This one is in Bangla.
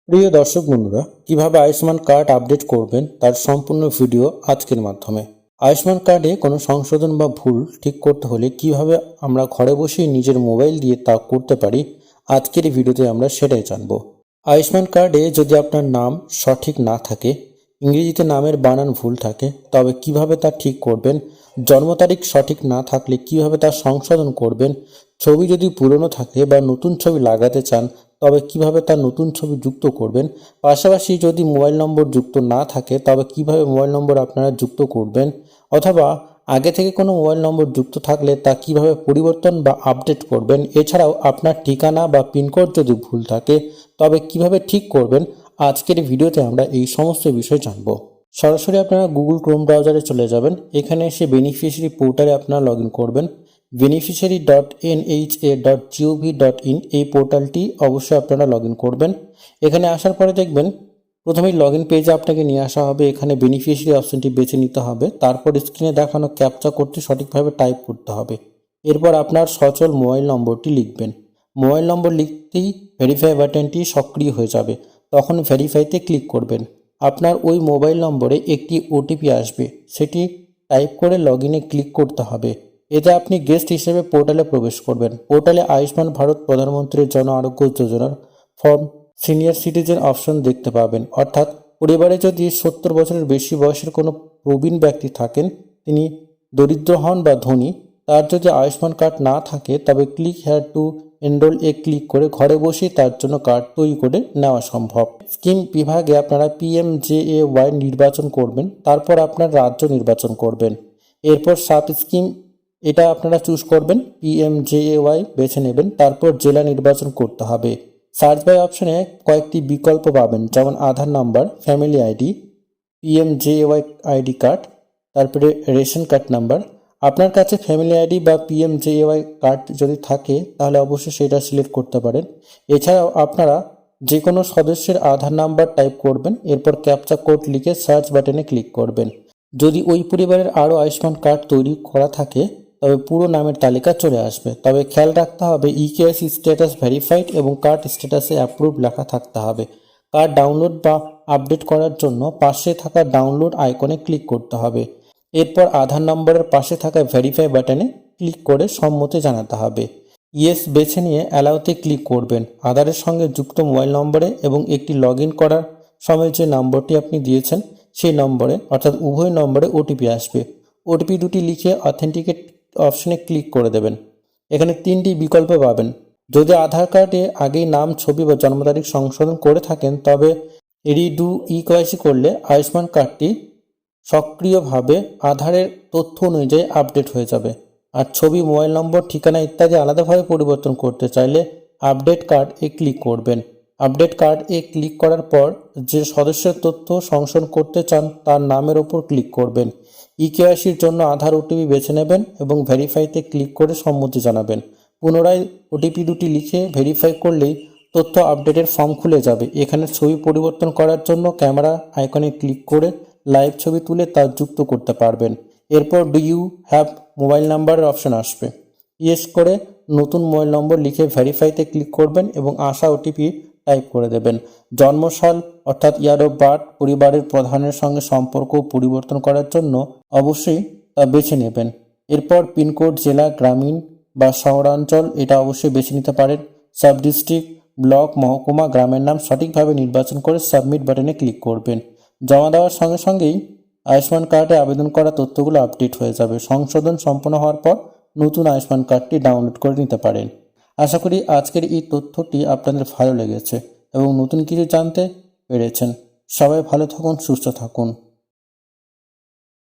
প্রিয় দর্শক বন্ধুরা, কিভাবে আয়ুষ্মান কার্ড আপডেট করবেন তার সম্পূর্ণ ভিডিও আজকের মাধ্যমে। আয়ুষ্মান কার্ডে কোনো সংশোধন বা ভুল ঠিক করতে হলে কিভাবে আমরা ঘরে বসেই নিজের মোবাইল দিয়ে তা করতে পারি, আজকের এই ভিডিওতে আমরা সেটাই জানব। আয়ুষ্মান কার্ডে যদি আপনার নাম সঠিক না থাকে, ইংরেজিতে নামের বানান ভুল থাকে, তবে কিভাবে তা ঠিক করবেন, জন্ম তারিখ সঠিক না থাকলে কিভাবে তা সংশোধন করবেন, ছবি যদি পুরনো থাকে বা নতুন ছবি লাগাতে চান তবে কিভাবে তার নতুন ছবি যুক্ত করবেন, পাশাপাশি যদি মোবাইল নম্বর যুক্ত না থাকে তবে কিভাবে মোবাইল নম্বর আপনারা যুক্ত করবেন, অথবা আগে থেকে কোনো মোবাইল নম্বর যুক্ত থাকলে তা কিভাবে পরিবর্তন বা আপডেট করবেন, এছাড়াও আপনার ঠিকানা বা পিনকোড যদি ভুল থাকে তবে কিভাবে ঠিক করবেন, আজকের ভিডিওতে আমরা এই সমস্ত বিষয় জানব। সরাসরি আপনারা গুগল ক্রোম ব্রাউজারে চলে যাবেন। এখানে এসে বেনিফিশিয়ারি পোর্টালে আপনারা লগ ইন করবেন। beneficiary.nha.gov.in এই পোর্টালটি অবশ্যই আপনারা লগ ইন করবেন। এখানে আসার পরে দেখবেন প্রথমেই লগ ইন পেজে আপনাকে নিয়ে আসা হবে। এখানে বেনিফিশিয়ারি অপশনটি বেছে নিতে হবে। তারপর স্ক্রিনে দেখানো ক্যাপচা কোডটি সঠিকভাবে টাইপ করতে হবে। এরপর আপনার সচল মোবাইল নম্বরটি লিখবেন। মোবাইল নম্বর লিখতেই ভেরিফাই বাটনটি সক্রিয় হয়ে যাবে। তখন ভেরিফাইতে ক্লিক করবেন। আপনার ওই মোবাইল নম্বরে একটি ওটিপি আসবে, সেটি টাইপ করে লগ ইনে ক্লিক করতে হবে। এতে আপনি গেস্ট হিসেবে পোর্টালে প্রবেশ করবেন। পোর্টালে আয়ুষ্মান ভারত প্রধানমন্ত্রীর জন আরোগ্য যোজনার ফর্ম সিনিয়র সিটিজেন অপশন দেখতে পাবেন। অর্থাৎ পরিবারে যদি 70 বছরের বেশি বয়সের কোনো প্রবীণ ব্যক্তি থাকেন, তিনি দরিদ্র হন বা ধনী, তার যদি আয়ুষ্মান কার্ড না থাকে তবে ক্লিক হেয়ার টু এনরোল এ ক্লিক করে ঘরে বসেই তার জন্য কার্ড তৈরি করে নেওয়া সম্ভব। স্কিম বিভাগে আপনারা PMJAY নির্বাচন করবেন, তারপর আপনার রাজ্য নির্বাচন করবেন। এরপর সাব স্কিম এটা আপনারা চুজ করবেন, PMJAY বেছে নেবেন, তারপর জেলা নির্বাচন করতে হবে। সার্চ বাই অপশনে কয়েকটি বিকল্প পাবেন, যেমন Aadhaar number, family ID, PMJAY ID card, তারপরে রেশন কার্ড নাম্বার। আপনার কাছে ফ্যামিলি আইডি বা PMJAY কার্ড যদি থাকে তাহলে অবশ্যই সেটা সিলেক্ট করতে পারেন। এছাড়াও আপনারা যে কোনো সদস্যের আধার নাম্বার টাইপ করবেন, এরপর ক্যাপচা কোড লিখে সার্চ বাটনে ক্লিক করবেন। যদি ওই পরিবারের আরও আয়ুষ্মান কার্ড তৈরি করা থাকে তবে পুরো নামের তালিকা চলে আসবে। তবে খেয়াল রাখতে হবে EKYC স্ট্যাটাস ভেরিফাইড এবং কার্ড স্ট্যাটাসে অ্যাপ্রুভ লেখা থাকতে হবে। কার্ড ডাউনলোড বা আপডেট করার জন্য পাশে থাকা ডাউনলোড আইকনে ক্লিক করতে হবে। এরপর আধার নম্বরের পাশে থাকা ভেরিফাই বাটনে ক্লিক করে সম্মতি জানাতে হবে। ইয়েস বেছে নিয়ে অ্যালাউতে ক্লিক করবেন। আধারের সঙ্গে যুক্ত মোবাইল নম্বরে এবং একটি লগ ইন করার সময় যে নম্বরটি আপনি দিয়েছেন সেই নম্বরে, অর্থাৎ উভয় নম্বরে ওটিপি আসবে। ওটিপি দুটি লিখে অথেন্টিকেট অপশনে ক্লিক করে দেবেন। এখানে 3টি বিকল্প পাবেন। যদি আধার কার্ডে আগেই নাম, ছবি বা জন্ম তারিখ সংশোধন করে থাকেন তবে রিডু EKYC করলে আয়ুষ্মান কার্ডটি সক্রিয়ভাবে আধারের তথ্য অনুযায়ী আপডেট হয়ে যাবে। আর ছবি, মোবাইল নম্বর, ঠিকানা ইত্যাদি আলাদাভাবে পরিবর্তন করতে চাইলে আপডেট কার্ড এ ক্লিক করবেন। আপডেট কার্ড এ ক্লিক করার পর যে সদস্যের তথ্য সংশোধন করতে চান তার নামের ওপর ক্লিক করবেন। EKYCর জন্য আধার ওটিপি বেছে নেবেন এবং ভেরিফাইতে ক্লিক করে সম্মতি জানাবেন। পুনরায় ওটিপি দুটি লিখে ভেরিফাই করলেই তথ্য আপডেটের ফর্ম খুলে যাবে। এখানে ছবি পরিবর্তন করার জন্য ক্যামেরা আইকনে ক্লিক করে লাইভ ছবি তুলে তা যুক্ত করতে পারবেন। এরপর ডু ইউ হ্যাভ মোবাইল নাম্বারের অপশন আসবে। ইয়েস করে নতুন মোবাইল নম্বর লিখে ভেরিফাইতে ক্লিক করবেন এবং আসা ওটিপি টাইপ করে দেবেন। জন্মসাল অর্থাৎ ইয়ার অফ বার্থ পরিবারের প্রধানের সঙ্গে সম্পর্ক পরিবর্তন করার জন্য অবশ্যই তা বেছে নেবেন। এরপর পিনকোড, জেলা, গ্রামীণ বা শহরাঞ্চল এটা অবশ্যই বেছে নিতে পারেন। সাব ডিস্ট্রিক্ট, ব্লক, মহকুমা, গ্রামের নাম সঠিকভাবে নির্বাচন করে সাবমিট বাটনে ক্লিক করবেন। জমা দেওয়ার সঙ্গে সঙ্গেই আয়ুষ্মান কার্ডে আবেদন করা তথ্যগুলো আপডেট হয়ে যাবে। সংশোধন সম্পন্ন হওয়ার পর নতুন আয়ুষ্মান কার্ডটি ডাউনলোড করে নিতে পারেন। আশা করি আজকের এই তথ্যটি আপনাদের ভালো লেগেছে এবং নতুন কিছু জানতে পেরেছেন। সবাই ভালো থাকুন, সুস্থ থাকুন।